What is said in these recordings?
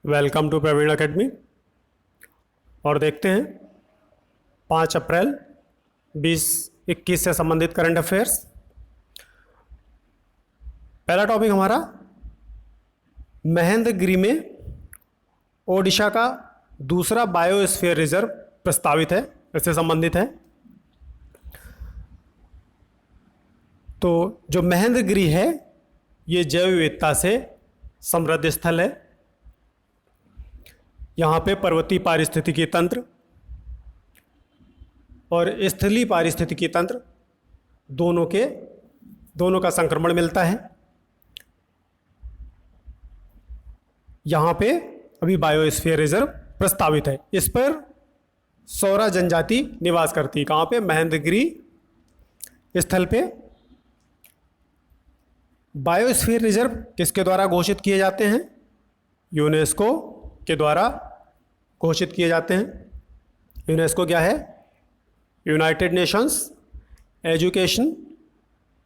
Welcome to Praveen academy. और देखते हैं 5 अप्रैल 2021 से संबंधित करंट अफेयर्स। पहला टॉपिक हमारा महेंद्रगिरी में ओडिशा का दूसरा बायोस्फीयर रिजर्व प्रस्तावित है, इससे संबंधित है। तो जो महेंद्रगिरी है ये जैव विविधता से समृद्ध स्थल है। यहाँ पे पर्वतीय पारिस्थितिकी तंत्र और स्थलीय पारिस्थितिकी तंत्र दोनों का संक्रमण मिलता है। यहाँ पे अभी बायोस्फीयर रिजर्व प्रस्तावित है। इस पर सौरा जनजाति निवास करती है। कहाँ पे? महेंद्रगिरी स्थल पे। बायोस्फीयर रिजर्व किसके द्वारा घोषित किए जाते हैं? यूनेस्को के द्वारा घोषित किए जाते हैं। यूनेस्को क्या है? United Nations education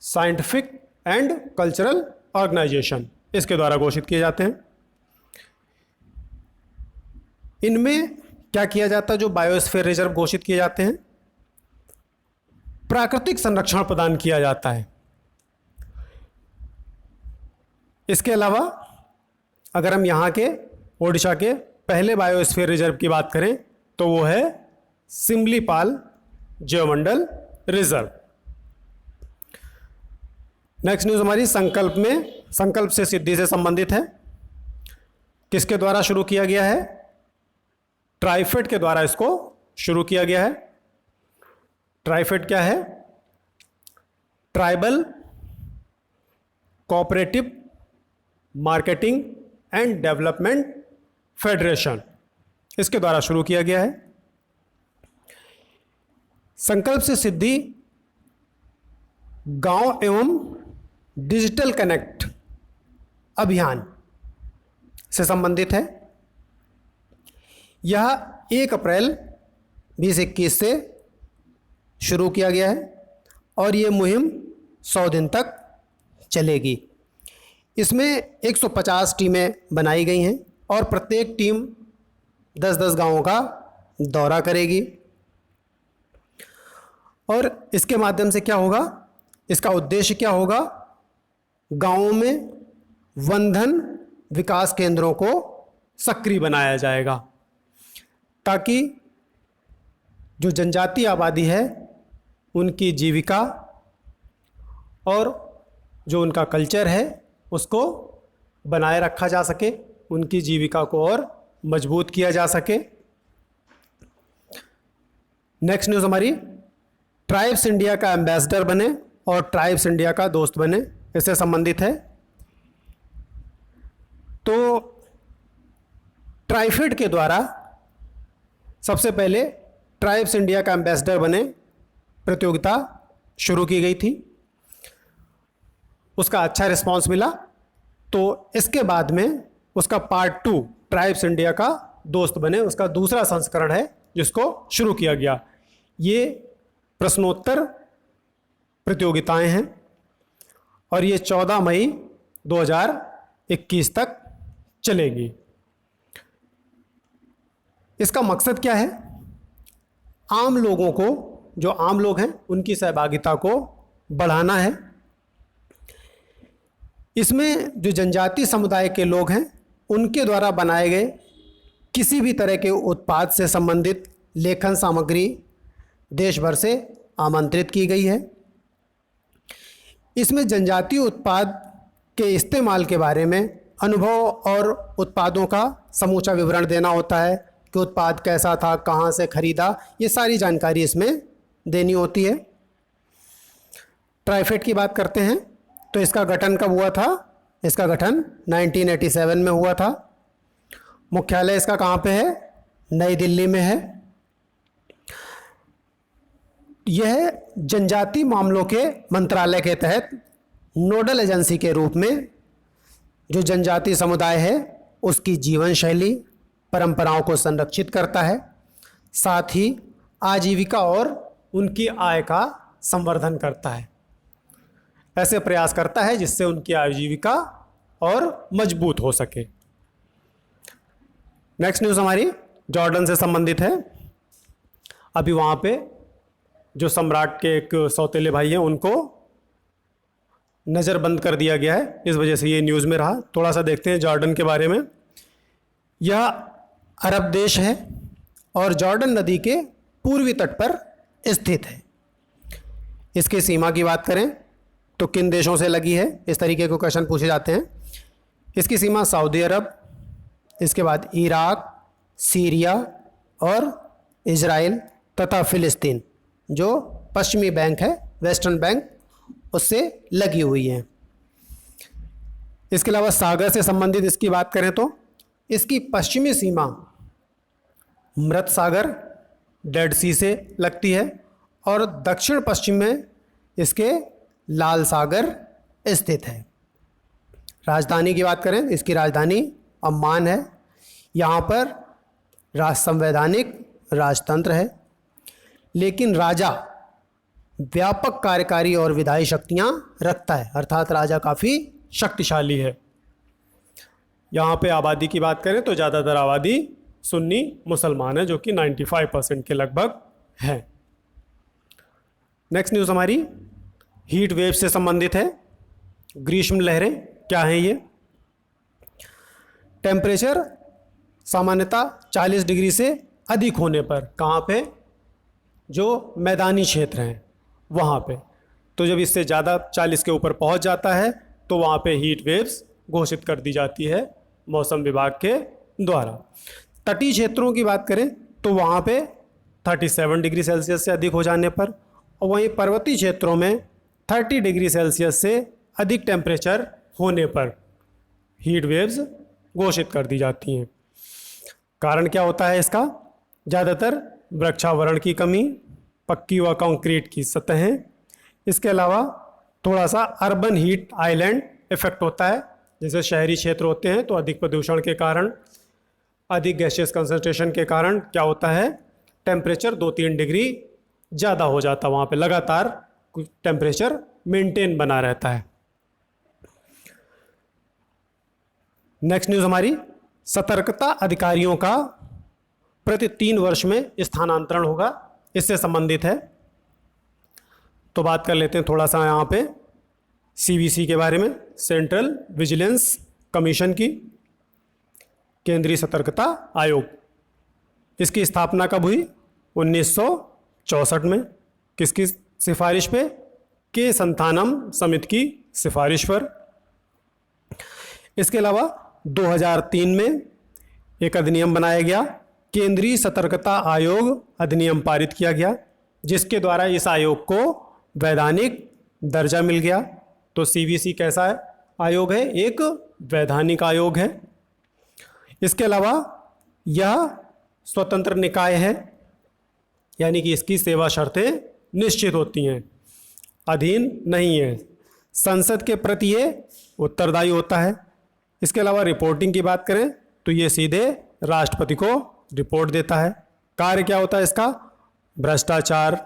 scientific and cultural organization, इसके द्वारा घोषित किए जाते हैं। इनमें क्या किया जाता है? जो बायोस्फीयर रिजर्व घोषित किए जाते हैं, प्राकृतिक संरक्षण प्रदान किया जाता है। इसके अलावा अगर हम यहाँ के ओडिशा के पहले बायोस्फीयर रिजर्व की बात करें तो वो है सिमलीपाल जैवमंडल रिजर्व। नेक्स्ट न्यूज हमारी संकल्प से सिद्धि से संबंधित है। किसके द्वारा शुरू किया गया है? ट्राइफेड के द्वारा इसको शुरू किया गया है। ट्राइफेड क्या है? Tribal cooperative marketing and development federation, इसके द्वारा शुरू किया गया है। संकल्प से सिद्धि गांव एवं डिजिटल कनेक्ट अभियान से संबंधित है। यह 1 अप्रैल 2021 से शुरू किया गया है और ये मुहिम 100 दिन तक चलेगी। इसमें 150 टीमें बनाई गई हैं और प्रत्येक टीम 10-10 गांवों का दौरा करेगी। और इसके माध्यम से क्या होगा? इसका उद्देश्य क्या होगा? गांवों में वनधन विकास केंद्रों को सक्रिय बनाया जाएगा ताकि जो जनजातीय आबादी है उनकी जीविका और जो उनका कल्चर है उसको बनाए रखा जा सके, उनकी जीविका को और मजबूत किया जा सके। नेक्स्ट न्यूज़ हमारी ट्राइब्स इंडिया का एम्बेसडर बने और ट्राइब्स इंडिया का दोस्त बने, इससे संबंधित है। तो ट्राइफेड के द्वारा सबसे पहले ट्राइब्स इंडिया का एम्बेसडर बने प्रतियोगिता शुरू की गई थी, उसका अच्छा रिस्पांस मिला। तो इसके बाद में उसका पार्ट 2 ट्राइब्स इंडिया का दोस्त बने, उसका दूसरा संस्करण है जिसको शुरू किया गया। ये प्रश्नोत्तर प्रतियोगिताएं हैं और ये 14 मई 2021 तक चलेगी। इसका मकसद क्या है? आम लोगों को, जो आम लोग हैं उनकी सहभागिता को बढ़ाना है। इसमें जो जनजातीय समुदाय के लोग हैं उनके द्वारा बनाए गए किसी भी तरह के उत्पाद से संबंधित लेखन सामग्री देश भर से आमंत्रित की गई है। इसमें जनजातीय उत्पाद के इस्तेमाल के बारे में अनुभव और उत्पादों का समूचा विवरण देना होता है कि उत्पाद कैसा था, कहाँ से खरीदा, ये सारी जानकारी इसमें देनी होती है। ट्राइफेड की बात करते हैं तो इसका गठन कब हुआ था? इसका गठन 1987 में हुआ था। मुख्यालय इसका कहाँ पे है? नई दिल्ली में है। यह जनजातीय मामलों के मंत्रालय के तहत नोडल एजेंसी के रूप में जो जनजातीय समुदाय है उसकी जीवन शैली परंपराओं को संरक्षित करता है, साथ ही आजीविका और उनकी आय का संवर्धन करता है। ऐसे प्रयास करता है जिससे उनकी आजीविका और मजबूत हो सके। नेक्स्ट न्यूज़ हमारी जॉर्डन से संबंधित है। अभी वहाँ पे जो सम्राट के एक सौतेले भाई हैं उनको नज़रबंद कर दिया गया है, इस वजह से ये न्यूज़ में रहा। थोड़ा सा देखते हैं जॉर्डन के बारे में। यह अरब देश है और जॉर्डन नदी के पूर्वी तट पर स्थित है। इसकी सीमा की बात करें तो किन देशों से लगी है, इस तरीके के क्वेश्चन पूछे जाते हैं। इसकी सीमा सऊदी अरब, इसके बाद इराक, सीरिया और इजराइल तथा फ़िलिस्तीन जो पश्चिमी बैंक है, वेस्टर्न बैंक, उससे लगी हुई है। इसके अलावा सागर से संबंधित इसकी बात करें तो इसकी पश्चिमी सीमा मृत सागर, डेड सी से लगती है और दक्षिण पश्चिम में इसके लाल सागर स्थित है। राजधानी की बात करें, इसकी राजधानी अम्मान है। यहाँ पर संवैधानिक राजतंत्र है, लेकिन राजा व्यापक कार्यकारी और विधायी शक्तियाँ रखता है, अर्थात राजा काफ़ी शक्तिशाली है। यहाँ पे आबादी की बात करें तो ज़्यादातर आबादी सुन्नी मुसलमान है, जो कि 95% के लगभग है। नेक्स्ट न्यूज़ हमारी हीट वेव से संबंधित है। ग्रीष्म लहरें क्या हैं ये? टेम्परेचर सामान्यतः 40 डिग्री से अधिक होने पर, कहाँ पे? जो मैदानी क्षेत्र हैं वहाँ पे। तो जब इससे ज़्यादा 40 के ऊपर पहुँच जाता है तो वहाँ पे हीट वेव्स घोषित कर दी जाती है मौसम विभाग के द्वारा। तटीय क्षेत्रों की बात करें तो वहाँ पे 37 डिग्री सेल्सियस से अधिक हो जाने पर, और वहीं पर्वतीय क्षेत्रों में 30 डिग्री सेल्सियस से अधिक टेम्परेचर होने पर हीट वेव्स घोषित कर दी जाती हैं। कारण क्या होता है इसका? ज़्यादातर वृक्षावरण की कमी, पक्की व कंक्रीट की सतहें, इसके अलावा थोड़ा सा अर्बन हीट आइलैंड इफेक्ट होता है। जैसे शहरी क्षेत्र होते हैं तो अधिक प्रदूषण के कारण, अधिक गैसियस कंसंट्रेशन के कारण क्या होता है, टेम्परेचर 2-3 डिग्री ज़्यादा हो जाता है, वहाँ पे लगातार टेम्परेचर मेंटेन बना रहता है। नेक्स्ट न्यूज़ हमारी सतर्कता अधिकारियों का प्रति 3 वर्ष में स्थानांतरण होगा, इससे संबंधित है। तो बात कर लेते हैं थोड़ा सा यहाँ पे सीवीसी के बारे में, सेंट्रल विजिलेंस कमीशन की, केंद्रीय सतर्कता आयोग। इसकी स्थापना कब हुई? 1964 में। किसकी सिफारिश पे? के संथानम समिति की सिफारिश पर। इसके अलावा 2003 में एक अधिनियम बनाया गया, केंद्रीय सतर्कता आयोग अधिनियम पारित किया गया, जिसके द्वारा इस आयोग को वैधानिक दर्जा मिल गया। तो सीवीसी कैसा है? आयोग है, एक वैधानिक आयोग है। इसके अलावा यह स्वतंत्र निकाय है, यानी कि इसकी सेवा शर्तें निश्चित होती हैं, अधीन नहीं है। संसद के प्रति ये उत्तरदायी होता है। इसके अलावा रिपोर्टिंग की बात करें तो ये सीधे राष्ट्रपति को रिपोर्ट देता है। कार्य क्या होता है इसका? भ्रष्टाचार,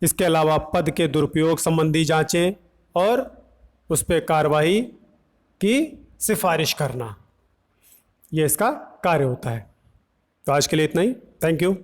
इसके अलावा पद के दुरुपयोग संबंधी जांचें और उस पर कार्रवाई की सिफारिश करना, ये इसका कार्य होता है। तो आज के लिए इतना ही। Thank you.